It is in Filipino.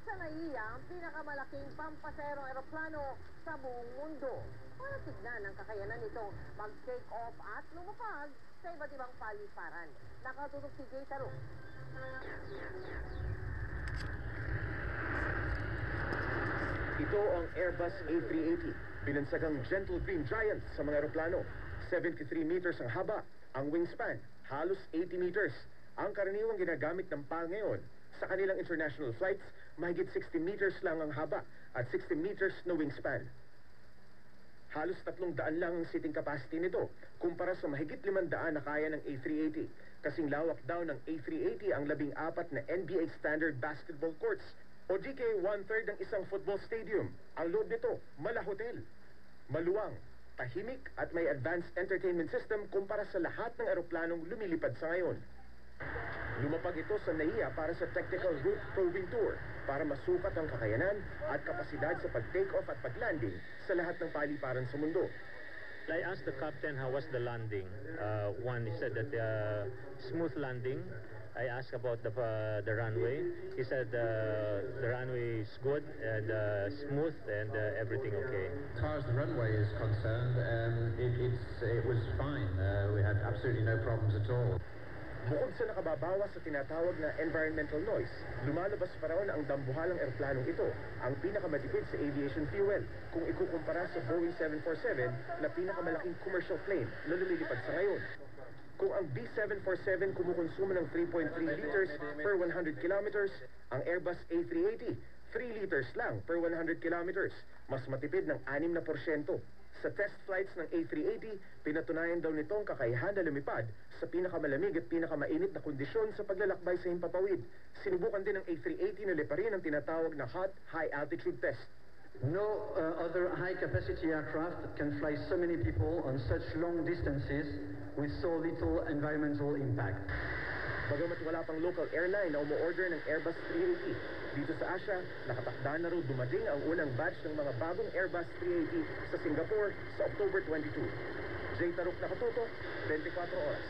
sa NAIA ang pinakamalaking pampaserong eroplano sa buong mundo. Para tignan ang kakayanan nitong mag-take off at lumapag sa iba't ibang paliparan. Nakatutok si Jay Taruk. Ito ang Airbus A380, binansagang Gentle Green Giant sa mga eroplano. 73 meters ang haba, ang wingspan, halos 80 meters. Ang karaniwang ginagamit ng PAL ngayon. Sa kanilang international flights, mahigit 60 meters lang ang haba at 60 meters na wingspan. Halos 300 lang ang seating capacity nito kumpara sa mahigit 500 na kaya ng A380. Kasing lawak daw ng A380 ang 14 na NBA standard basketball courts o GK 1/3 ng isang football stadium. Ang loob nito, mala hotel. Maluwang, tahimik at may advanced entertainment system kumpara sa lahat ng eroplanong lumilipad sa ngayon. Lumapag ito sa NAIA para sa Technical Route Probing Tour para masukat ang kakayanan at kapasidad sa pag-take off at pag-landing sa lahat ng paliparan sa mundo. I asked the captain how was the landing. He said that smooth landing. I asked about the runway. He said the runway is good and smooth and everything okay. As far as the runway is concerned, it was fine. We had absolutely no problems at all. Bukod sa nakababawas sa tinatawag na environmental noise, lumalabas pa raw na ang dambuhalang eroplano ito ang pinakamatipid sa aviation fuel kung ikukumpara sa Boeing 747 na pinakamalaking commercial plane na lumilipad sa ngayon. Kung ang B747 kumukonsumo ng 3.3 liters per 100 kilometers, ang Airbus A380, 3 liters lang per 100 kilometers, mas matipid ng 6%. Sa test flights ng A380, pinatunayan daw nitong kakayahan na lumipad sa pinakamalamig at pinakamainit na kondisyon sa paglalakbay sa himpapawid. Sinubukan din ng A380 na liparin ang tinatawag na hot high altitude test. No other high-capacity aircraft that can fly so many people on such long distances with so little environmental impact. Bagamat wala pang local airline na umu-order ng Airbus 380, dito sa Asia, nakatakda na raw dumating ang unang batch ng mga bagong Airbus 380 sa Singapore sa October 22. Jay Taruk, nakatutok, 24 oras.